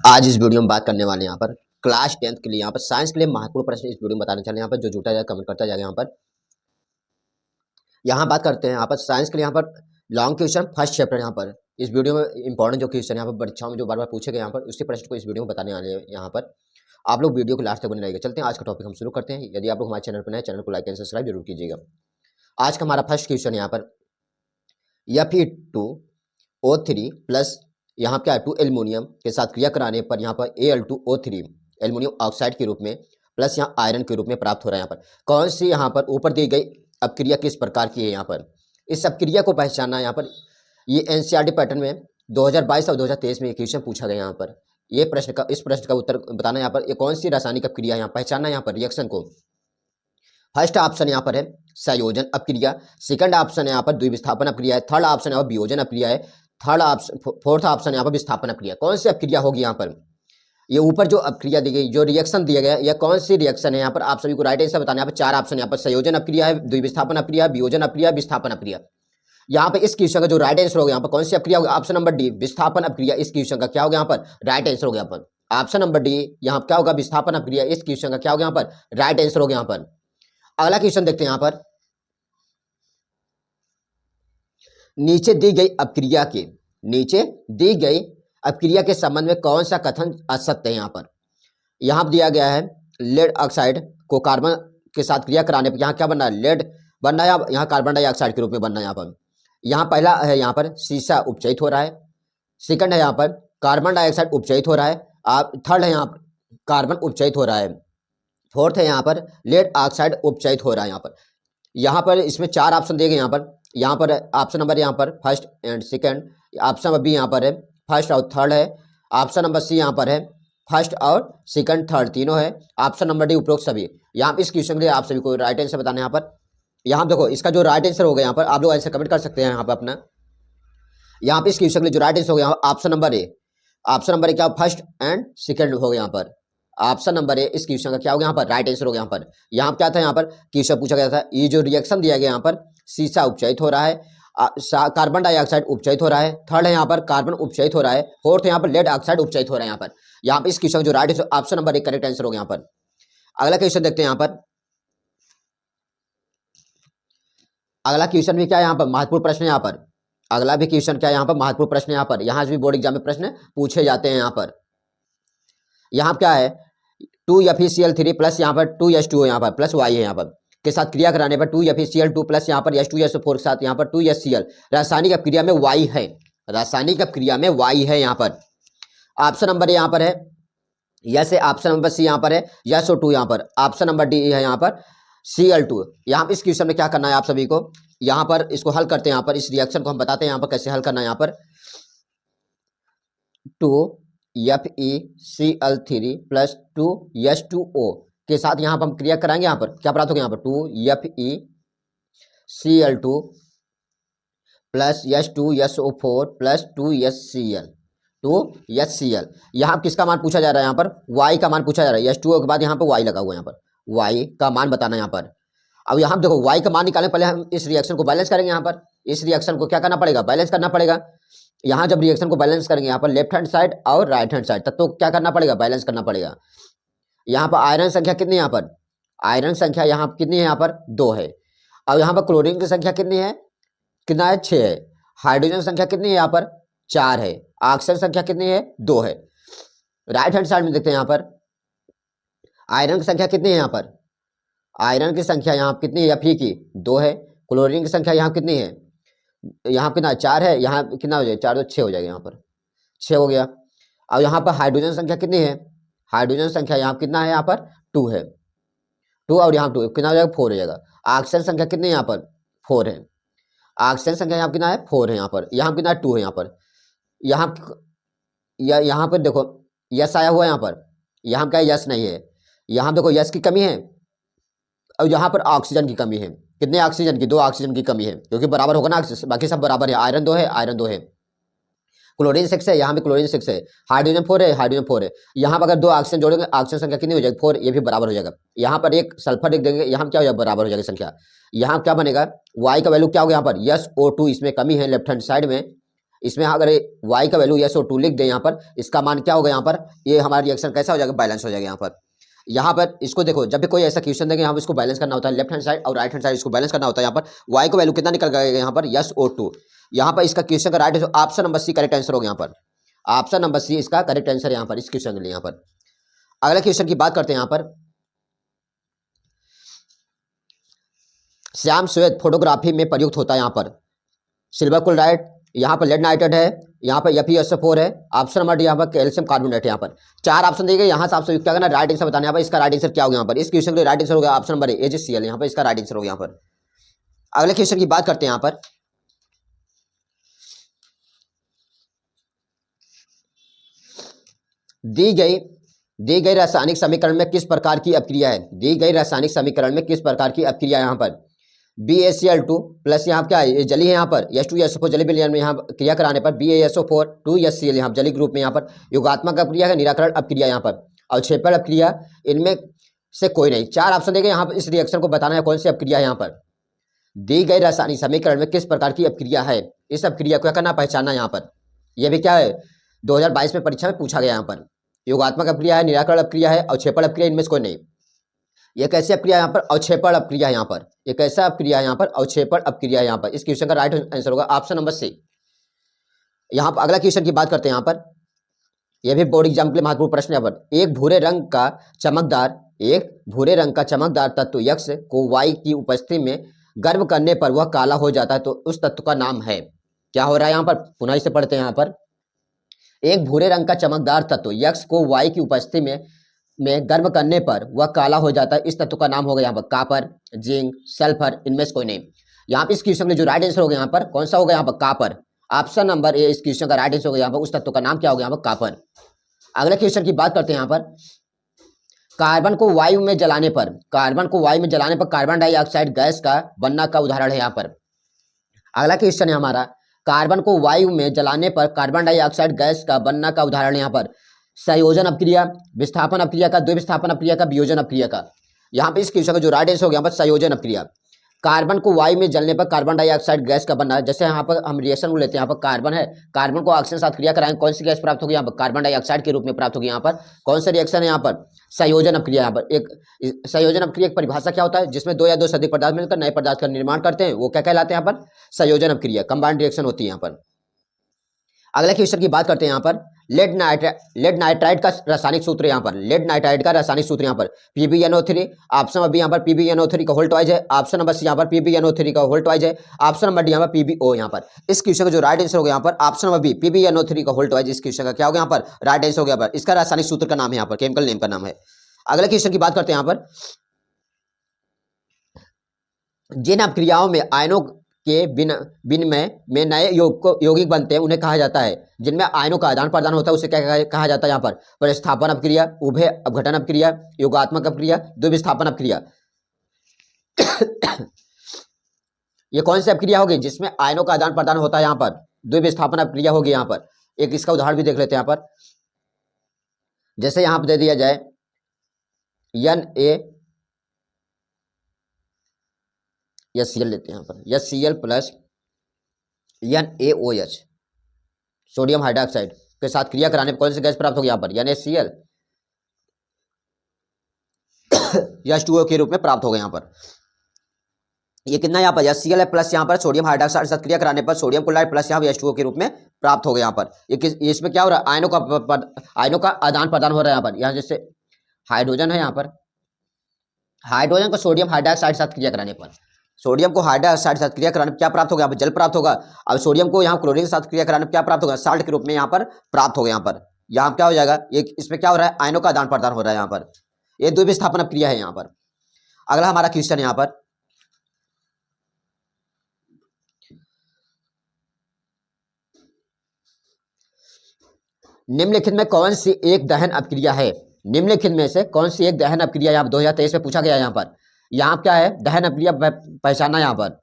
आज इस वीडियो में बात करने वाले हैं यहाँ पर क्लास 10th के लिए, यहाँ पर साइंस के लिए महत्वपूर्ण प्रश्न इस वीडियो में बताने चले। यहाँ पर जो जुटा जाए कमेंट करता जाएगा। यहाँ बात करते हैं यहाँ पर साइंस के लिए, यहाँ पर लॉन्ग क्वेश्चन फर्स्ट चैप्टर। यहाँ पर इस वीडियो में इंपॉर्टेंट जो क्वेश्चन यहाँ पर परीक्षाओं में जो बार बार पूछे गए यहाँ पर उसी प्रश्न को इस वीडियो में बताने वाले हैं। यहाँ पर आप लोग वीडियो को लास्ट तक बने रहेगा। चलते हैं आज का टॉपिक हम शुरू करते हैं। यदि आप लोग हमारे चैनल पर नए, चैनल को लाइक एंड सब्सक्राइब जरूर कीजिएगा। आज का हमारा फर्स्ट क्वेश्चन यहाँ पर Fe2O3 प्लस यहाँ क्या है 2 एल्युमिनियम के साथ क्रिया कराने पर यहाँ पर Al2O3 एल्युमिनियम ऑक्साइड के रूप में प्लस यहाँ आयरन के रूप में प्राप्त हो रहा है। यहाँ पर कौन सी यहाँ पर ऊपर दी गई अपक्रिया किस प्रकार की है। यहाँ पर इस अपक्रिया को पहचानना। यहाँ पर ये एनसीईआरटी पैटर्न में 2022 और 2023 में एक क्वेश्चन पूछा गया। यहाँ पर ये इस प्रश्न का उत्तर बताना। यहाँ पर ये कौन सी रासायनिक अपक्रिया यहाँ पहचानना। यहाँ पर रिएक्शन को फर्स्ट ऑप्शन यहाँ पर है संयोजन अपक्रिया, सेकंड ऑप्शन यहाँ पर द्विविस्थापन अपक्रिया है, थर्ड ऑप्शन यहाँ पर वियोजन अपक्रिया है, फोर्थ ऑप्शन यहाँ पर विस्थापन अपक्रिया। कौन सी अपक्रिया होगी यहाँ पर। ये ऊपर जो अपक्रिया दी गई, जो रिएक्शन दिया गया, यह कौन सी रिएक्शन है। यहाँ पर आप सभी को राइट आंसर बताना है। यहाँ पर चार ऑप्शन, यहाँ पर संयोजन अपक्रिया है, द्विविस्थापन अपक्रिया, वियोजन अपक्रिया, विस्थापन अपक्रिया। यहाँ पर इस क्वेश्चन का जो राइट आंसर होगा यहाँ पर कौन सी अपक्रिया होगा। ऑप्शन नंबर डी विस्थापन अपक्रिया इस क्वेश्चन का क्या होगा यहाँ पर राइट आंसर होगा। यहाँ पर ऑप्शन नंबर डी यहाँ क्या होगा विस्थापन अपक्रिया इस क्वेश्चन का क्या होगा यहाँ पर राइट आंसर होगा। यहाँ पर अगला क्वेश्चन देखते हैं। यहाँ पर नीचे दी गई अपक्रिया के संबंध में कौन सा कथन असत्य है। यहाँ दिया गया है लेड ऑक्साइड को कार्बन के साथ क्रिया कराने पर यहाँ क्या बनना है, लेड बनना है, यहाँ कार्बन डाइऑक्साइड के रूप में बनना है। यहाँ पहला है यहाँ पर सीसा उपचयित हो रहा है, सेकंड है यहाँ पर कार्बन डाइऑक्साइड उपचयित हो रहा है, थर्ड है यहाँ पर कार्बन उपचयित हो रहा है, फोर्थ है यहाँ पर लेड ऑक्साइड उपचयित हो रहा है। यहाँ पर इसमें चार ऑप्शन दिए गए। यहाँ पर ऑप्शन नंबर यहाँ पर first and second, option number B यहाँ पर है फर्स्ट और थर्ड है, ऑप्शन नंबर सी यहाँ पर है फर्स्ट और सेकंड थर्ड तीनों है, ऑप्शन नंबर डी उपरोक्त सभी। यहाँ इस क्वेश्चन के लिए आप सभी को राइट आंसर बताना है। यहाँ देखो इसका जो राइट आंसर होगा यहाँ पर आप लोग आंसर कमेंट कर सकते हैं यहाँ पर अपना। यहाँ पे इस क्वेश्चन के लिए जो राइट आंसर होगा option number A. Option number A क्या फर्स्ट एंड सेकंड होगा। यहाँ पर ऑप्शन नंबर ए इस क्वेश्चन का क्या होगा यहाँ पर राइट आंसर होगा। यहाँ क्या था, यहाँ पर क्वेश्चन पूछा गया था ये जो रिएक्शन दिया गया यहाँ पर सीसा उपचयित हो रहा है, कार्बन डाइऑक्साइड उपचयित हो रहा है, थर्ड है यहाँ पर कार्बन उपचयित हो रहा है, फोर्थ यहाँ पर लेड ऑक्साइड उपचयित हो रहा है। यहाँ पर इस क्वेश्चन जो right option number A correct answer होगा। यहाँ पर अगला क्वेश्चन देखते हैं। यहाँ पर अगला क्वेश्चन भी क्या है यहाँ पर महत्वपूर्ण प्रश्न है। यहाँ पर अगला भी क्वेश्चन क्या है यहाँ पर महत्वपूर्ण प्रश्न है। यहाँ से भी बोर्ड एग्जाम में प्रश्न पूछे जाते हैं। यहाँ क्या है 2FeCl3 प्लस यहाँ पर 2H2O यहाँ पर प्लस Y है यहाँ पर के साथ क्रिया कराने पर 2FeCl2 प्लस यहाँ पर H2SO4 के साथ यहाँ पर 2HCl रासायनिक अपक्रिया में Y है, रासायनिक अपक्रिया में Y है। यहाँ पर ऑप्शन नंबर यहाँ पर है यस है, ऑप्शन नंबर सी यहाँ पर है SO2, यहाँ पर ऑप्शन नंबर डी है यहाँ पर Cl2। यहाँ पर इस क्वेश्चन में क्या करना है आप सभी को, यहाँ पर इसको हल करते हैं। यहाँ पर इस रिएक्शन को हम बताते हैं यहाँ पर कैसे हल करना है। यहाँ पर 2FeCl3 प्लस 2H2O के साथ यहाँ पर हम क्रिया कराएंगे। यहाँ पर क्या प्राप्त होगा, यहाँ पर 2FeCl2 plus H2SO4 plus 2HCl। यहाँ किसका मान पूछा जा रहा है, यहाँ पर Y का मान पूछा जा रहा है। H2O के बाद यहाँ पर Y लगा हुआ है, यहाँ पर Y का मान बताना है। यहाँ पर अब यहाँ देखो Y का मान निकालने पहले हम इस रिएक्शन को बैलेंस करेंगे। यहाँ पर इस रिएक्शन को क्या करना पड़ेगा, बैलेंस करना पड़ेगा। यहाँ जब रिएक्शन को बैलेंस करेंगे यहाँ पर लेफ्ट हैंड साइड और राइट हैंड साइड तब तो क्या करना पड़ेगा, बैलेंस करना पड़ेगा। यहाँ पर आयरन संख्या कितनी है, यहाँ पर आयरन संख्या यहाँ कितनी है, यहाँ पर 2 है। अब यहाँ पर क्लोरीन की संख्या कितनी है, कितना है 6 है। हाइड्रोजन संख्या कितनी है, यहाँ पर 4 है। ऑक्सीजन संख्या कितनी है, 2 है। राइट हैंड साइड में देखते हैं यहाँ पर आयरन की संख्या कितनी है, यहाँ पर आयरन की संख्या यहाँ कितनी है, Fe की 2 है। क्लोरीन की संख्या यहाँ कितनी है, यहाँ कितना 4 है। यहाँ कितना हो जाएगा 4 तो 6 हो जाएगा, यहाँ पर 6 हो गया। अब यहाँ पर हाइड्रोजन संख्या कितनी है, हाइड्रोजन संख्या यहाँ कितना है, यहाँ पर 2 है, 2 और यहाँ 2 कितना हो जाएगा 4 हो जाएगा। ऑक्सीजन संख्या कितनी है, यहाँ पर 4 है। ऑक्सीजन संख्या यहाँ कितना है 4 है। यहाँ पर यहाँ कितना 2 है। यहाँ पर यहाँ पर देखो यस आया हुआ है, यहाँ क्या यस नहीं है। यहाँ देखो यस की कमी है और यहाँ पर ऑक्सीजन की कमी है। कितने ऑक्सीजन की, 2 ऑक्सीजन की कमी है, क्योंकि बराबर होगा ना, बाकी सब बराबर है। आयरन 2 है, आयरन 2 है। क्लोरीन 6 है, यहाँ पे क्लोरीन 6 है। हाइड्रोजन 4 है, हाइड्रोजन 4 है। यहाँ पर अगर 2 ऑक्सीजन जोड़ेंगे ऑक्सीजन संख्या कितनी हो जाएगी 4, ये भी बराबर हो जाएगा। यहाँ पर एक सल्फर लिख देंगे, यहाँ क्या हो जाएगा बराबर हो जाएगा संख्या। यहाँ क्या बनेगा Y का वैल्यू क्या होगा, यहाँ पर SO2 इसमें कमी है लेफ्ट हैंड साइड में, इसमें अगर y का वैल्यू SO2 लिख दें यहाँ पर, इसका मान क्या होगा यहाँ पर, ये हमारा रिएक्शन कैसा हो जाएगा, बैलेंस हो जाएगा यहाँ पर। यहाँ पर इसको देखो, जब भी कोई ऐसा क्वेश्चन देंगे यहाँ पर इसको बैलेंस करना होता है, लेफ्ट हैंड साइड और राइट हैंड साइड इसको बैलेंस करना होता है। यहाँ पर y का वैल्यू कितना निकल गया यहाँ पर, SO2। यहाँ पर इसका क्वेश्चन का right option number C correct answer होगा यहाँ पर, ऑप्शन नंबर सी इसका करेक्ट आंसर यहाँ पर इस क्वेश्चन के लिए। यहाँ पर अगला क्वेश्चन की बात करते हैं। यहाँ पर श्याम श्वेत फोटोग्राफी में प्रयुक्त होता है। यहाँ पर सिल्वर क्लोराइड, यहाँ पर लेड नाइट्रेट है, यहाँ पर FeSO4 है, ऑप्शन नंबर डी यहाँ पर कैल्शियम कार्बोनेट है। यहाँ पर 4 ऑप्शन दिए गए, यहाँ से आपसे क्या करना, राइट आंसर बताना। यहाँ पर इसका राइट आंसर क्या होगा, यहाँ पर इस क्वेश्चन के लिए राइट आंसर होगा ऑप्शन नंबर AgCl, यहाँ पर इसका राइट आंसर होगा। यहाँ पर अगले क्वेश्चन की बात करते हैं। यहाँ पर दी गई रासायनिक समीकरण में किस प्रकार की अपक्रिया है, दी गई रासायनिक समीकरण में किस प्रकार की अपक्रिया है। यहाँ पर BaCl2 प्लस यहाँ क्या है, ये जली है, यहाँ पर H2SO4 जली विलयन में यहाँ क्रिया कराने पर BaSO4 2HCl यहाँ जली ग्रुप में यहाँ पर योगात्मक अपक्रिया है, निराकरण अपक्रिया यहाँ पर अवक्षेपण अपक्रिया, इनमें से कोई नहीं। 4 ऑप्शन देंगे, यहाँ पर इस रिएक्शन को बताना है कौन सी अपक्रिया है। यहाँ पर दी गई रासायनिक समीकरण में किस प्रकार की अपक्रिया है, इस अपक्रिया को क्या करना, पहचानना। यहाँ पर यह भी क्या है 2022 में परीक्षा में पूछा गया। यहाँ पर योगात्मक अपक्रिया है, निराकरण अपक्रिया है, अवक्षेपण अपक्रिया, इनमें से कोई नहीं। यह कैसी अपक्रिया यहाँ पर, अवक्षेपण अपक्रिया यहाँ पर, यह कैसा अपक्रिया यहाँ पर, अवक्षेपण अपक्रिया यहाँ पर। इस क्वेश्चन का राइट आंसर होगा ऑप्शन नंबर सी। यहाँ पर अगला क्वेश्चन की बात करते हैं। यहाँ पर यह भी बोर्ड एग्जाम के लिए महत्वपूर्ण प्रश्न। यहाँ पर एक भूरे रंग का चमकदार तत्व यक्ष को वाई की उपस्थिति में गर्म करने पर वह काला हो जाता है, तो उस तत्व का नाम है, क्या हो रहा है। यहाँ पर पुनः इसे पढ़ते हैं। यहाँ पर एक भूरे रंग का चमकदार तत्व यक्ष को वाई की उपस्थिति में गर्म करने पर वह काला हो जाता है, इस तत्व का नाम होगा यहाँ पर कापर, जिंक, सल्फर, इनमें से कोई नहीं। यहाँ पे इस क्वेश्चन में जो राइट आंसर होगा यहाँ पर कौन सा होगा, यहाँ पर कापर, ऑप्शन नंबर ए इस क्वेश्चन का राइट आंसर होगा। यहाँ पर उस तत्व का नाम क्या होगा, यहाँ पर कापर। अगले क्वेश्चन की बात करते हैं। यहाँ पर कार्बन को वायु में जलाने पर कार्बन डाइऑक्साइड गैस का बनना का उदाहरण है। यहाँ पर अगला क्वेश्चन है हमारा, कार्बन को वायु में जलाने पर कार्बन डाइऑक्साइड गैस का बनना का उदाहरण यहाँ पर संयोजन अपक्रिया, विस्थापन अपक्रिया का, द्विविस्थापन अपक्रिया का, वियोजन अपक्रिया का। यहाँ पे इस क्वेश्चन का जो राइट आंसर होगा यहाँ पर संयोजन अपक्रिया। कार्बन को वायु में जलने पर कार्बन डाइऑक्साइड गैस का बनना, जैसे यहाँ पर हम रिएक्शन को लेते हैं, यहाँ पर कार्बन है, कार्बन को ऑक्सीजन के साथ क्रिया कराएंगे, कौन सी गैस प्राप्त होगी, यहाँ पर कार्बन डाइऑक्साइड के रूप में प्राप्त होगी। यहाँ पर कौन सा रिएक्शन है, यहाँ पर संयोजन अपक्रिया। यहाँ पर एक संयोजन अपक्रिया की परिभाषा क्या होता है, जिसमें 2 या 2 से अधिक पदार्थ मिलकर नए पदार्थ का निर्माण करते हैं, वो क्या कहलाते हैं, यहाँ पर संयोजन अपक्रिया, कंबाइंड रिएक्शन होती है। यहाँ पर अगले क्वेश्चन की बात करते हैं। यहाँ पर लेड नाइट्राइड का रासायनिक सूत्र, यहाँ पर लेड नाइट्राइड का रासायनिक सूत्र यहाँ पर PbNO3, ऑप्शन नंबर बी यहाँ पर PbNO3 का होल ट्वाइज है, ऑप्शन नंबर सी यहाँ पर PbNO3 का होल ट्वाइज है, ऑप्शन नंबर डी यहाँ पर PbO। यहाँ पर इस क्वेश्चन का जो राइट आंसर होगा यहाँ पर ऑप्शन नंबर बी PbNO3 का होल ट्वाइज। इस क्वेश्चन का क्या होगा यहाँ पर राइट आंसर होगा। यहाँ पर इसका रासायनिक सूत्र का नाम है, यहाँ पर केमिकल नेम का नाम है। अगले क्वेश्चन की बात करते हैं। यहाँ पर जिन अपक्रियाओं में आयनों के विनिमय में नए यौगिक बनते हैं उन्हें कहा जाता है, जिनमें आयनों का आदान प्रदान होता है उसे क्या कहा जाता है, यहाँ पर प्रतिस्थापन अपक्रिया, उभय अपघटन अपक्रिया, योगात्मक अपक्रिया, द्विविस्थापन अपक्रिया। ये कौन सी अपक्रिया होगी जिसमें आयनों का आदान प्रदान होता है, यहाँ पर द्विविस्थापन अपक्रिया होगी। यहाँ पर एक इसका उदाहरण भी देख लेते हैं। यहाँ पर जैसे यहाँ पर दे दिया जाए NaCl लेते हैं, यहाँ पर Cl plus NaOH sodium hydroxide के साथ क्रिया कराने पर कौन सी गैस प्राप्त होगी, यहाँ पर NaCl H2O के रूप में प्राप्त होगा। यहाँ पर ये कितना यहाँ पर Cl है प्लस यहाँ पर सोडियम हाइड्रोक्साइड के साथ क्रिया कराने पर सोडियम क्लोराइड प्लस यहाँ पर H2O के रूप में प्राप्त होगा। यहाँ पर ये इसमें क्या हो रहा है, आयनों का आदान प्रदान हो रहा है। यहाँ पर यहाँ जैसे हाइड्रोजन है, यहाँ पर हाइड्रोजन को सोडियम हाइड्रोक्साइड के साथ क्रिया कराने पर सोडियम को हाइड्रोक्साइड के साथ क्रिया कराने पर क्या प्राप्त होगा, यहाँ पर जल प्राप्त होगा। अब सोडियम को यहाँ क्लोरीन के साथ क्रिया कराने पर क्या प्राप्त होगा, साल्ट के रूप में यहाँ पर प्राप्त होगा। यहाँ क्या हो जाएगा, ये इसमें क्या हो रहा है, आयनों का आदान प्रदान हो रहा है। यहाँ पर ये द्विविस्थापन क्रिया है। यहाँ पर अगला हमारा क्वेश्चन है, यहाँ पर निम्नलिखित में कौन सी एक दहन अपक्रिया है, निम्नलिखित में से कौन सी एक दहन अपक्रिया यहाँ 2023 में पूछा गया है। यहाँ क्या है, दहन अपक्रिया पहचानना। यहाँ पर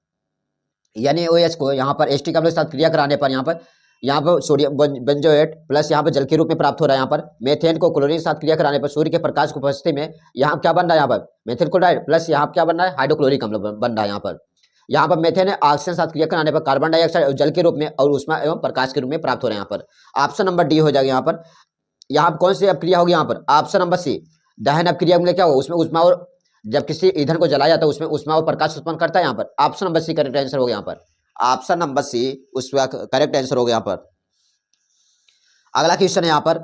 NaOH को यहाँ पर H के साथ क्रिया कराने पर यहाँ पर सोडियम बेंजोएट प्लस यहाँ पर जल के रूप में प्राप्त हो रहा है। यहाँ पर मेथेन को क्लोरीन के साथ क्रिया कराने पर सूर्य के प्रकाश की उपस्थिति में यहाँ क्या बन रहा है, यहाँ पर मेथिल क्लोराइड प्लस यहाँ क्या बन रहा है, हाइड्रोक्लोरिक अम्ल बन रहा है। यहाँ पर यहाँ पर मेथेन है, ऑक्सीजन साथ क्रिया कराने पर कार्बन डाइऑक्साइड और जल के रूप में और ऊष्मा एवं प्रकाश के रूप में प्राप्त हो रहे हैं यहाँ पर। ऑप्शन नंबर डी हो जाएगा यहाँ पर। यहाँ पर कौन सी अपक्रिया होगी यहाँ पर? ऑप्शन नंबर सी, दहन अपक्रिया में क्या होगा? उसमें ऊष्मा और जब किसी ईंधन को जलाया जाता है उसमें ऊष्मा और प्रकाश उत्पन्न करता है यहाँ पर। Option number C correct answer हो गया यहाँ पर। ऑप्शन नंबर सी उसका करेक्ट आंसर हो गया यहाँ पर। अगला क्वेश्चन है यहाँ पर,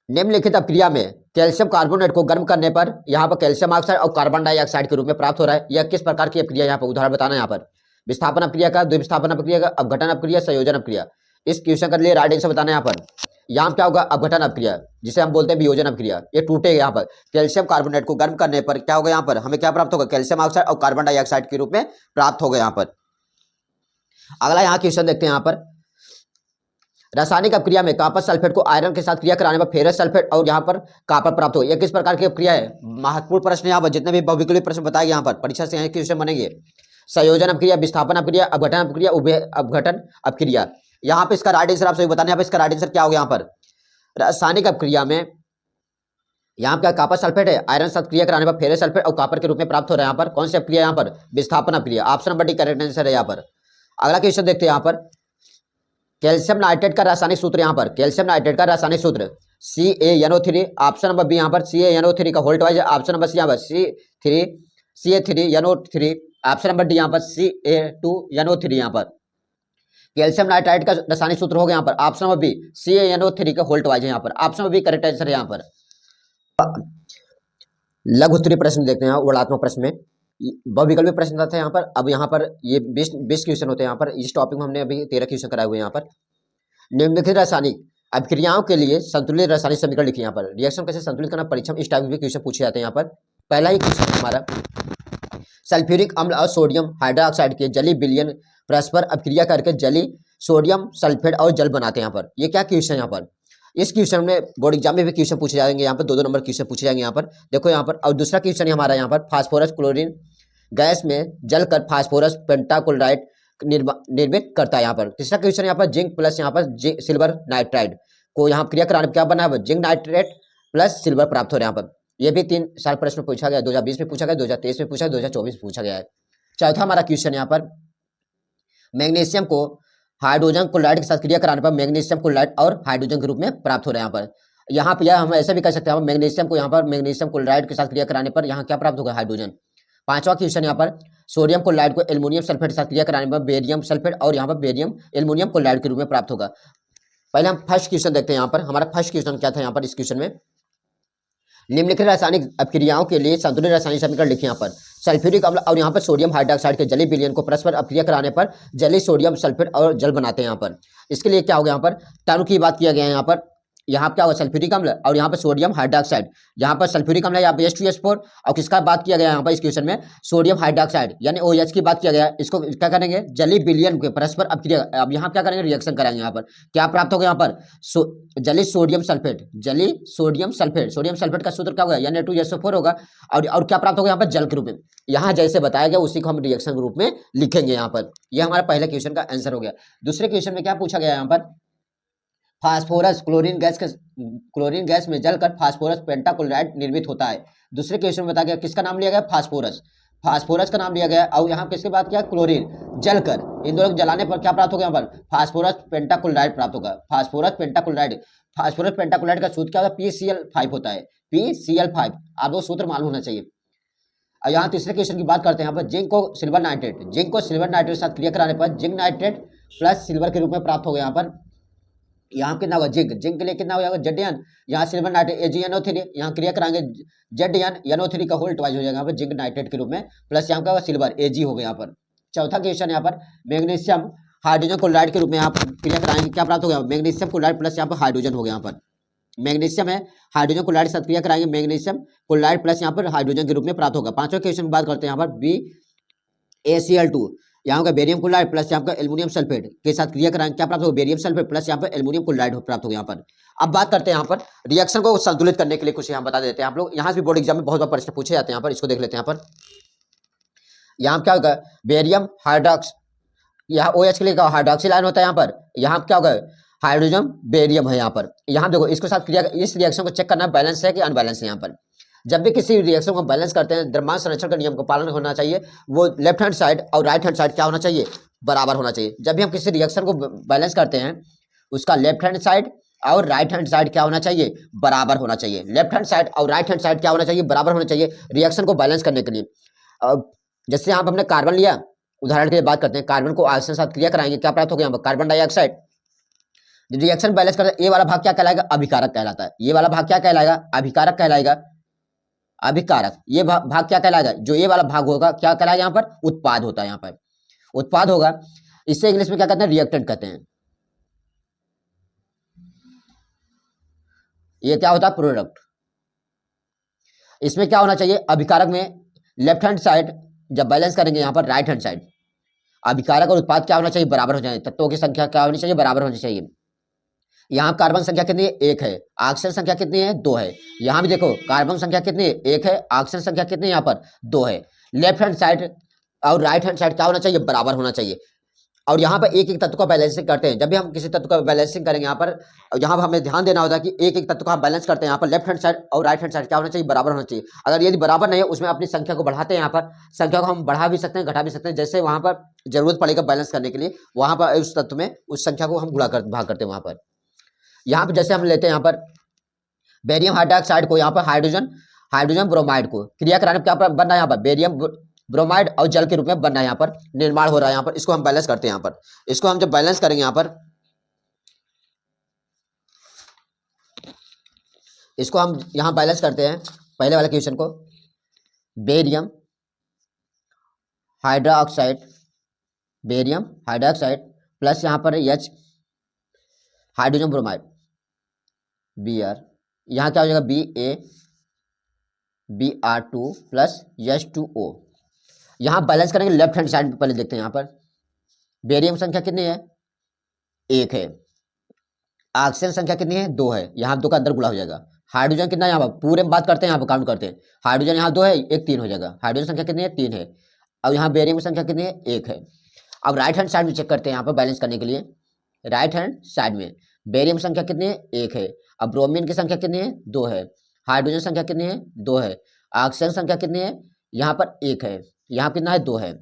निम्नलिखित अपक्रिया में कैल्शियम कार्बोनेट को गर्म करने पर यहाँ पर कैल्शियम ऑक्साइड और कार्बन डाइऑक्साइड के रूप में प्राप्त हो रहा है। यह किस प्रकार की अपक्रिया? यहाँ पर उदाहरण बताना यहाँ पर। विस्थापन अपक्रिया का, द्विविस्थापन अपक्रिया का, अपघटन अपक्रिया, संयोजन अपक्रिया। इस क्वेश्चन के लिए राइट आंसर बताना यहाँ पर। यहाँ क्या होगा? अपघटन अपक्रिया, जिसे हम बोलते हैं वियोजन अपक्रिया। ये टूटेगा यहाँ पर। कैल्शियम कार्बोनेट को गर्म करने पर क्या होगा? यहाँ पर हमें क्या प्राप्त होगा? कैल्शियम ऑक्साइड और कार्बन डाइऑक्साइड के रूप में प्राप्त होगा यहाँ पर। अगला यहाँ क्वेश्चन देखते हैं यहाँ पर, रासायनिक अपक्रिया में कॉपर सल्फेट को आयरन के साथ क्रिया कराने पर फेरस सल्फेट और यहाँ पर कॉपर प्राप्त हो। यह किस प्रकार की अपक्रिया है? महत्वपूर्ण प्रश्न यहाँ पर, जितने भी बहुविकल्पीय प्रश्न बताए यहाँ पर परीक्षा से यहाँ क्वेश्चन बनेंगे। संयोजन अपक्रिया, विस्थापन अपक्रिया, अपघटन अपक्रिया, अपघटन अपक्रिया। यहाँ पे इसका राइट आंसर आप सभी बताने। यहाँ पे इसका राइट आंसर क्या होगा? यहाँ पर रासायनिक अपक्रिया में यहाँ पे कॉपर सल्फेट है, आयरन साथ क्रिया कराने पर फेरस सल्फेट और कॉपर के रूप में प्राप्त हो रहा है। यहाँ पर कौन सी अपक्रिया? यहाँ पर विस्थापन अपक्रिया। Option number D correct answer है यहाँ पर। अगला क्वेश्चन देखते हैं यहाँ पर, कैल्शियम नाइट्रेट का रासायनिक सूत्र। यहाँ पर कैल्शियम नाइट्रेट का रासायनिक सूत्र CaNO3। ऑप्शन नंबर बी यहाँ पर CaNO3 का होल्ट वाइज। ऑप्शन नंबर सी यहाँ पर CA3NO3। ऑप्शन नंबर डी यहाँ पर CA2NO3। यहाँ पर कैल्शियम नाइट्राइट का रासायनिक सूत्र हो गया यहाँ पर। ऑप्शन नंबर बी CaNO3 का होल्ट वाइज है यहाँ पर। Option number B correct answer है यहाँ पर। लघु उत्तरीय प्रश्न देखते हैं वर्णात्मक प्रश्न में बहुविकल्पीय प्रश्न था यहाँ पर। अब यहाँ पर ये 20 क्वेश्चन होते हैं यहाँ पर। इस टॉपिक में हमने अभी 13 क्वेश्चन कराए हुए हैं यहाँ पर। निम्नलिखित रासायनिक अभिक्रियाओं के लिए संतुलित रासायनिक समीकरण लिखिए। यहाँ पर रिएक्शन कैसे संतुलित करना परीक्षा में इस टाइप के क्वेश्चन पूछे जाते हैं यहाँ पर। पहला ही क्वेश्चन हमारा, सल्फ्यूरिक अम्ल और सोडियम हाइड्रोक्साइड के जलीय विलयन परस्पर अभिक्रिया करके जलीय सोडियम सल्फेट और जल बनाते हैं यहाँ पर। ये क्या क्वेश्चन है यहाँ पर? इस क्वेश्चन में बोर्ड एग्जाम में भी क्वेश्चन पूछे जाएंगे यहाँ पर। 2-2 नंबर क्वेश्चन पूछे जाएंगे यहाँ पर। देखो यहाँ पर। और दूसरा क्वेश्चन है हमारा यहाँ पर, फास्फोरस क्लोरीन गैस में जलकर फास्फोरस पेंटाक्लोराइड निर्मित करता है यहाँ पर। तीसरा क्वेश्चन यहाँ पर, जिंक प्लस यहाँ पर सिल्वर नाइट्राइड को यहाँ क्रिया कराने पर क्या बना है? जिंक नाइट्रेट प्लस सिल्वर प्राप्त हो रहा है यहाँ पर। ये भी 3 साल प्रश्न पूछा गया। 2020 में पूछा गया, 2023 में पूछा गया, 2024 में पूछा गया है। चौथा हमारा क्वेश्चन यहाँ पर, मैग्नीशियम को हाइड्रोजन क्लोराइड के साथ क्रिया कराने पर मैग्नीशियम क्लोराइड और हाइड्रोजन के रूप में प्राप्त हो रहा है यहाँ पर। यहाँ पर हम ऐसे भी कह सकते हैं, मैग्नीशियम को यहाँ पर मैग्नीशियम क्लोराइड के साथ क्रिया कराने पर यहाँ क्या प्राप्त होगा? हाइड्रोजन। पांचवा क्वेश्चन यहाँ पर, सोडियम क्लोराइड को एल्युमिनियम सल्फेट के साथ क्रिया कराने पर बेरियम सल्फेट और यहाँ पर बेरियम एल्युमिनियम क्लोराइड के रूप में प्राप्त होगा। पहले हम फर्स्ट क्वेश्चन देखते हैं यहाँ पर। हमारा फर्स्ट क्वेश्चन क्या था यहाँ पर? इस क्वेश्चन में निम्नलिखित रासायनिक अपक्रियाओं के लिए संतुलित रासायनिक समीकरण लिखिए। यहाँ पर सल्फ्यूरिक अम्ल और यहाँ पर सोडियम हाइड्रोक्साइड के जलीय विलयन को परस्पर अपक्रिया कराने पर जलीय सोडियम सल्फेट और जल बनाते हैं यहाँ पर। इसके लिए क्या होगा? यहाँ पर टर्म की बात किया गया है। यहाँ क्या होगा? सल्फ्यूरिक अम्ल और यहाँ पर सोडियम हाइड्रोक्साइड। यहाँ पर सल्फ्यूरिक अम्ल यहाँ पर H2S4 और किसका बात किया गया यहाँ पर इस क्वेश्चन में? सोडियम हाइड्रोक्साइड यानी OH की बात किया गया। इसको क्या करेंगे? जलीय विलयन के परस्पर अपक्रिया। अब यहाँ क्या करेंगे? रिएक्शन कराएंगे। यहाँ पर क्या प्राप्त होगा? यहाँ पर जलीय सोडियम सल्फेट, जलीय सोडियम सल्फेट। सोडियम सल्फेट का सूत्र क्या होगा? Na2SO4 होगा। और क्या प्राप्त होगा? यहाँ पर जल के रूप में। यहाँ जैसे बताया गया उसी को हम रिएक्शन के रूप में लिखेंगे यहाँ पर। यह हमारा पहले क्वेश्चन का आंसर हो गया। दूसरे क्वेश्चन में क्या पूछा गया यहाँ पर, फास्फोरस क्लोरीन गैस में जलकर फास्फोरस पेंटाक्लोराइड निर्मित होता है। दूसरे क्वेश्चन में बताया गया किसका नाम लिया गया? फास्फोरस का नाम लिया गया। और यहाँ किसके बात किया? क्लोरीन जलकर, इन दोनों को जलाने पर क्या प्राप्त होगा? यहाँ पर फास्फोरस पेंटाक्लोराइड प्राप्त होगा। फास्फोरस पेंटाक्लोराइड का सूत्र क्या होता है? PCl5 होता है। PCl5 आपको सूत्र मालूम होना चाहिए। और यहाँ तीसरे क्वेश्चन की बात करते हैं। यहाँ पर जिंक को सिल्वर नाइट्रेट के साथ क्रिया कराने पर जिंक नाइट्रेट प्लस सिल्वर के रूप में प्राप्त होगा। यहाँ कितना होगा? जिंक के लिए कितना हो जाएगा? Zn। यहाँ सिल्वर नाइट्रेट AgNO3, यहाँ क्रिया कराएंगे ZnNO3 का होल्ट वाइज हो जाएगा यहाँ पर जिंक नाइट्रेट के रूप में, प्लस यहाँ का सिल्वर Ag हो गया यहाँ पर। चौथा क्वेश्चन यहाँ पर, मैग्नीशियम हाइड्रोजन क्लोराइड के रूप में यहाँ पर क्रिया कराएंगे, क्या प्राप्त हो गया? मैग्नीशियम क्लोराइड प्लस यहाँ पर हाइड्रोजन हो गया। यहाँ पर मैग्नीशियम है, हाइड्रोजन क्लोराइड के साथ क्रिया कराएंगे, मैग्नीशियम क्लोराइड प्लस यहाँ पर हाइड्रोजन के रूप में प्राप्त होगा। पांचवें क्वेश्चन की बात करते हैं यहाँ पर, BaCl2, यहाँ का बेरियम क्लोराइड प्लस यहाँ का एल्युमिनियम सल्फेट के साथ क्रिया कराएंगे, क्या प्राप्त होगा? बेरियम सल्फेट प्लस यहाँ पर एल्युमिनियम क्लोराइड प्राप्त होगा यहाँ पर। अब बात करते हैं यहाँ पर रिएक्शन को संतुलित करने के लिए कुछ यहाँ बता देते हैं आप लोग। यहाँ से भी बोर्ड एग्जाम में बहुत बार प्रश्न पूछे जाते हैं यहाँ पर। इसको देख लेते हैं यहाँ पर। यहाँ क्या होगा? बेरियम हाइड्रोक्स, यहाँ OH के लिए हाइड्रोक्सिल आयन होता है यहाँ पर। यहाँ क्या होगा? हाइड्रोजन बेरियम है यहाँ पर। यहाँ देखो इसके साथ क्रिया, इस रिएक्शन को चेक करना बैलेंस है कि अनबैलेंस है यहाँ पर। जब भी किसी रिएक्शन को बैलेंस करते हैं द्रव्यमान संरक्षण का नियम का पालन होना चाहिए, वो लेफ्ट हैंड साइड और राइट हैंड साइड क्या होना चाहिए, बराबर होना चाहिए। जब भी हम किसी रिएक्शन को बैलेंस करते हैं उसका लेफ्ट हैंड साइड और राइट हैंड साइड क्या होना चाहिए, बराबर होना चाहिए। लेफ्ट हैंड साइड और राइट हैंड साइड क्या होना चाहिए, बराबर होना चाहिए रिएक्शन को बैलेंस करने के लिए। अब जैसे यहाँ पे हमने कार्बन लिया, उदाहरण के लिए बात करते हैं, कार्बन को ऑक्सीजन के साथ क्रिया कराएंगे, क्या प्राप्त होगा यहाँ पर, कार्बन डाइऑक्साइड। रिएक्शन बैलेंस करते हैं, ये वाला भाग क्या कहलाएगा, अभिकारक कहलाता है। ये वाला भाग क्या कहलाएगा, अभिकारक कहलाएगा, अभिकारक। ये भाग क्या कहलाएगा, जो ये वाला भाग होगा क्या कहलाएगा, यहाँ पर उत्पाद होता है, यहाँ पर उत्पाद होगा। इससे इंग्लिश में क्या कहते हैं, रिएक्टेंट कहते हैं। ये क्या होता है, प्रोडक्ट। इसमें क्या होना चाहिए, अभिकारक में लेफ्ट हैंड साइड जब बैलेंस करेंगे यहाँ पर राइट हैंड साइड, अभिकारक और उत्पाद क्या होना चाहिए, बराबर हो जाए। तत्वों की संख्या क्या होनी चाहिए, बराबर होनी चाहिए। यहाँ कार्बन संख्या कितनी है, 1 है। ऑक्सीजन संख्या कितनी है, 2 है। यहाँ भी देखो कार्बन संख्या कितनी है, 1 है। ऑक्सीजन संख्या कितनी है, यहाँ पर 2 है। लेफ्ट हैंड साइड और राइट हैंड साइड क्या होना चाहिए, बराबर होना चाहिए। और यहाँ पर एक एक तत्व का बैलेंसिंग करते हैं। जब भी हम किसी तत्व का बैलेंसिंग करेंगे यहाँ पर हमें ध्यान देना होता है कि एक एक तत्व का हम बैलेंस करते हैं। यहाँ पर लेफ्ट हैंड साइड और राइट हैंड साइड क्या होना चाहिए, बराबर होना चाहिए। अगर यदि बराबर नहीं है उसमें अपनी संख्या को बढ़ाते हैं। यहाँ पर संख्या को हम बढ़ा भी सकते हैं, घटा भी सकते हैं, जैसे वहाँ पर जरूरत पड़ेगा बैलेंस करने के लिए, वहाँ पर उस तत्व में उस संख्या को हम भाग करते हैं। वहाँ पर यहाँ पर जैसे हम लेते हैं यहाँ पर बेरियम हाइड्रोक्साइड को, यहाँ पर हाइड्रोजन ब्रोमाइड को क्रिया कराने क्या बन रहा है, यहाँ पर बेरियम ब्रोमाइड और जल के रूप में बनना है, यहाँ पर निर्माण हो रहा है। यहाँ पर इसको हम बैलेंस करते हैं। यहाँ पर इसको हम जब बैलेंस करेंगे यहाँ पर इसको हम यहाँ बैलेंस करते हैं पहले वाले क्वेश्चन को, बेरियम हाइड्रोक्साइड प्लस यहाँ पर H हाइड्रोजन ब्रोमाइड Br, यहाँ क्या हो जाएगा Br2 प्लस H2O। यहाँ बैलेंस करेंगे लेफ्ट हैंड साइड पहले देखते हैं। यहाँ पर बेरियम संख्या कितनी है, 1 है। ऑक्सीजन संख्या कितनी है, 2 है। यहाँ 2 का अंदर गुणा हो जाएगा। हाइड्रोजन कितना, यहाँ पर पूरे में बात करते हैं, यहाँ पर काउंट करते हैं। हाइड्रोजन यहाँ 2 है, 1 3 हो जाएगा। हाइड्रोजन संख्या कितनी है, 3 है। अब यहाँ बेरियम की संख्या कितनी है, 1 है। अब राइट हैंड साइड में चेक करते हैं यहाँ पर बैलेंस करने के लिए। राइट हैंड साइड में बेरियम संख्या कितनी है, 1 है। अब ब्रोमीन की संख्या कितनी है, 2 है। हाइड्रोजन संख्या कितनी है, 2 है। ऑक्सीजन संख्या कितनी है, यहाँ पर 1 है। यहाँ कितना है, 2 है।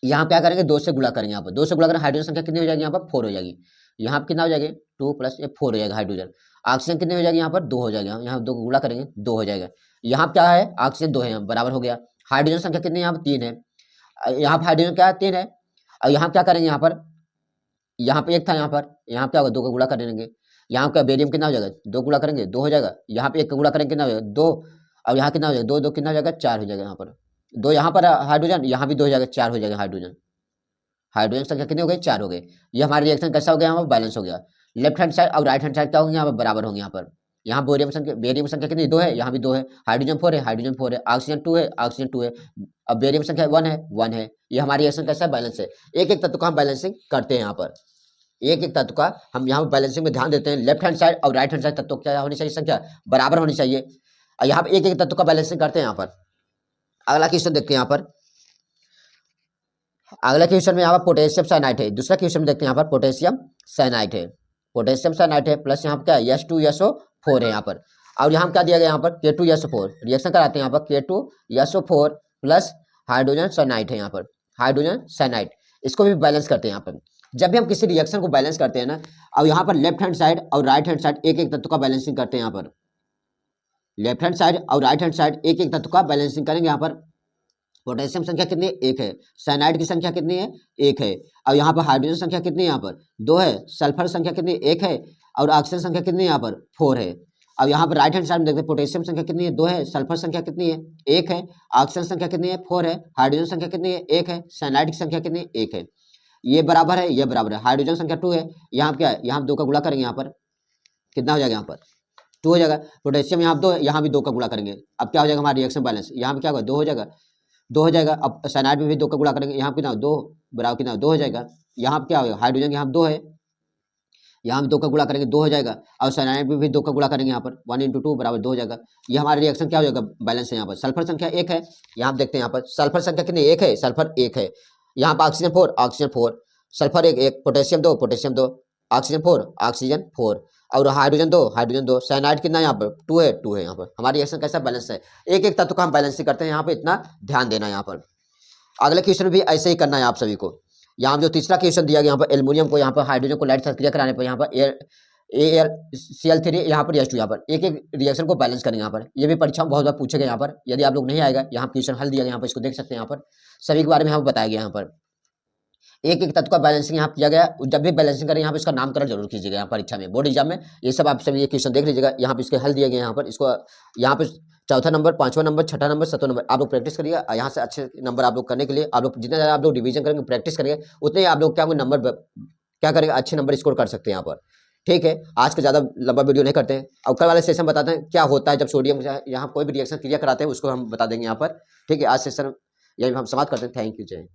यहाँ क्या करेंगे, 2 से गुणा करेंगे। यहाँ पर 2 से गुणा करें, हाइड्रोजन संख्या कितनी हो जाएगी, यहाँ पर 4 हो जाएगी। यहाँ पर कितना हो जाएगी, 2 प्लस 4 हो जाएगा हाइड्रोजन। ऑक्सीजन कितनी हो जाएगी, यहाँ पर 2 हो जाएगा। यहाँ 2 को गुणा करेंगे, 2 हो जाएगा। यहाँ क्या है, ऑक्सीजन 2 है, यहाँ बराबर हो गया। हाइड्रोजन संख्या कितनी है, यहाँ पर 3 है। यहाँ पर हाइड्रोजन क्या है, 3 है। और यहाँ क्या करेंगे, यहाँ पर 1 था, यहाँ क्या होगा, 2 का गुणा करेंगे। यहाँ का बेरियम कितना हो जाएगा, 2 गुणा करेंगे 2 हो जाएगा। यहाँ पे 1 का गुणा करेंगे कितना हो जाएगा, 2। और यहाँ कितना हो जाएगा, 2 2 कितना हो जाएगा, 4 हो जाएगा। यहाँ पर 2 यहाँ पर हाइड्रोजन, यहाँ भी 2 हो जाएगा, 4 हो जाएगा। हाइड्रोजन संख्या कितनी हो गई, 4 हो गई। ये हमारा रिएक्शन कैसा हो गया, यहाँ पर बैलेंस हो गया। लेफ्ट हैंड साइड और राइट हैंड साइड क्या होंगे, यहाँ पर बराबर होंगे। यहाँ बेरियम संख्या कितनी, 2 है, यहाँ भी 2 है। हाइड्रोजन 4 है, ऑक्सीजन 2 है, ऑक्सीजन 2 है। अब बेरियम संख्या 1 है। ये हमारी रिएक्शन कैसा बैलेंस है। एक एक तत्व का हम बैलेंसिंग करते हैं। यहाँ पर एक एक तत्व का हम यहाँ बैलेंसिंग में ध्यान देते हैं। लेफ्ट हैंड साइड और राइट हैंड साइड तत्व क्या होनी चाहिए, संख्या बराबर होनी चाहिए। और यहाँ पर एक एक तत्व का बैलेंसिंग करते हैं। यहाँ पर अगला क्वेश्चन देखते हैं। यहाँ पर अगला क्वेश्चन में यहाँ पर पोटेशियम साइनाइड है। दूसरा क्वेश्चन में देखते हैं, यहाँ पर पोटेशियम साइनाइड है। प्लस यहाँ पर क्या है, H2SO4 है यहाँ पर। और यहाँ क्या दिया गया, यहाँ पर K2SO4 रिएक्शन कराते हैं। यहाँ पर K2SO4 प्लस हाइड्रोजन साइनाइड है। यहाँ पर हाइड्रोजन साइनाइड, इसको भी बैलेंस करते हैं। यहाँ पर जब भी हम किसी रिएक्शन को बैलेंस करते हैं ना, और यहाँ पर लेफ्ट हैंड साइड और राइट हैंड साइड एक एक तत्व का बैलेंसिंग करते हैं। यहाँ पर लेफ्ट हैंड साइड और राइट हैंड साइड एक एक तत्व का बैलेंसिंग करेंगे। यहाँ पर पोटेशियम संख्या कितनी है, 1 है। साइनाइड की संख्या कितनी है, 1 है। और यहाँ पर हाइड्रोजन संख्या कितनी है, यहाँ पर 2 है। सल्फर संख्या कितनी है, 1 है। और ऑक्सीजन संख्या कितनी है, यहाँ पर 4 है। अब यहाँ पर राइट हैंड साइड में देखते हैं, पोटेशियम संख्या कितनी है, 2 है। सल्फर संख्या कितनी है, 1 है। ऑक्सीजन संख्या कितनी है, 4 है। हाइड्रोजन संख्या कितनी है, 1 है। साइनाइड की संख्या कितनी है, 1 है। ये बराबर है, ये बराबर है। हाइड्रोजन संख्या 2 है। यहाँ क्या है, यहाँ 2 का गुणा करेंगे। यहाँ पर कितना हो जाएगा, यहाँ पर 2 हो जाएगा। पोटेशियम यहाँ 2 है, यहाँ भी 2 का गुणा करेंगे। अब क्या हो जाएगा, हमारा रिएक्शन बैलेंस यहाँ पे क्या होगा, 2 हो जाएगा, 2 हो जाएगा। अब साइनाइड में भी 2 का गुणा करेंगे। यहाँ कितना 2 बराबर कितना 2 हो जाएगा। यहाँ क्या होगा, हाइड्रोजन यहाँ 2 है, यहाँ 2 का गुणा करेंगे 2 हो जाएगा। और साइनाइड में भी 2 का गुणा करेंगे। यहाँ पर 1 × 2 बराबर 2 हो जाएगा। ये हमारा रिएक्शन क्या हो जाएगा, बैलेंस है। यहाँ पर सल्फर संख्या 1 है। यहाँ देखते हैं, यहाँ पर सल्फर संख्या कितनी, 1 है। सल्फर 1 है। यहाँ पर ऑक्सीजन 4 सल्फर 1 पोटेशियम 2 ऑक्सीजन 4 और हाइड्रोजन 2 साइनाइड कितना यहाँ पर 2 है यहाँ पर। हमारी रिएक्शन कैसा बैलेंस है, एक एक तत्व का हम बैलेंसिंग करते हैं, यहाँ पे इतना ध्यान देना है यहाँ पर। अगले क्वेश्चन भी ऐसे ही करना है आप सभी को। यहाँ जो तीसरा क्वेश्चन दिया गया यहाँ पर एल्युमिनियम को यहाँ पर हाइड्रोजन को लाइट क्रिया कराने पर यहाँ पर AlCl3 यहाँ पर H2 यहाँ पर एक एक रिएक्शन को बैलेंस करेंगे यहाँ पर। ये भी परीक्षा में बहुत बार पूछे गए यहाँ पर, यदि आप लोग नहीं आएगा यहाँ क्वेश्चन हल दिया गया यहाँ पर, इसको देख सकते हैं यहाँ पर, सभी के बारे में यहाँ पर बताया गया यहाँ पर। एक एक तत्व का बैलेंसिंग यहाँ किया गया। जब भी बैलेंसिंग करें यहाँ पर इसका नामकरण जरूर कीजिएगा यहाँ परीक्षा में, बोर्ड एग्जाम में ये सब आप सभी ये क्वेश्चन देख लीजिएगा। यहाँ पे इसके हल दिए गए यहाँ पर, इसको यहाँ पे चौथा नंबर, पांचवा नंबर, छठा नंबर, सातवां नंबर आप लोग प्रैक्टिस करिएगा। यहाँ से अच्छे नंबर आप लोग करने के लिए आप लोग जितना ज़्यादा आप लोग डिवीजन करेंगे, प्रैक्टिस करेंगे, उतने ही आप लोग क्या नंबर क्या करेंगे, अच्छे नंबर स्कोर कर सकते हैं यहाँ पर। ठीक है, आज का ज़्यादा लंबा वीडियो नहीं करते हैं। अब कल वाले सेशन बताते हैं क्या होता है जब सोडियम यहाँ कोई भी रिएक्शन क्रिया कराते हैं, उसको हम बता देंगे यहाँ पर। ठीक है, आज सेशन यही हम समाप्त करते हैं। थैंक यू, जय हिंद।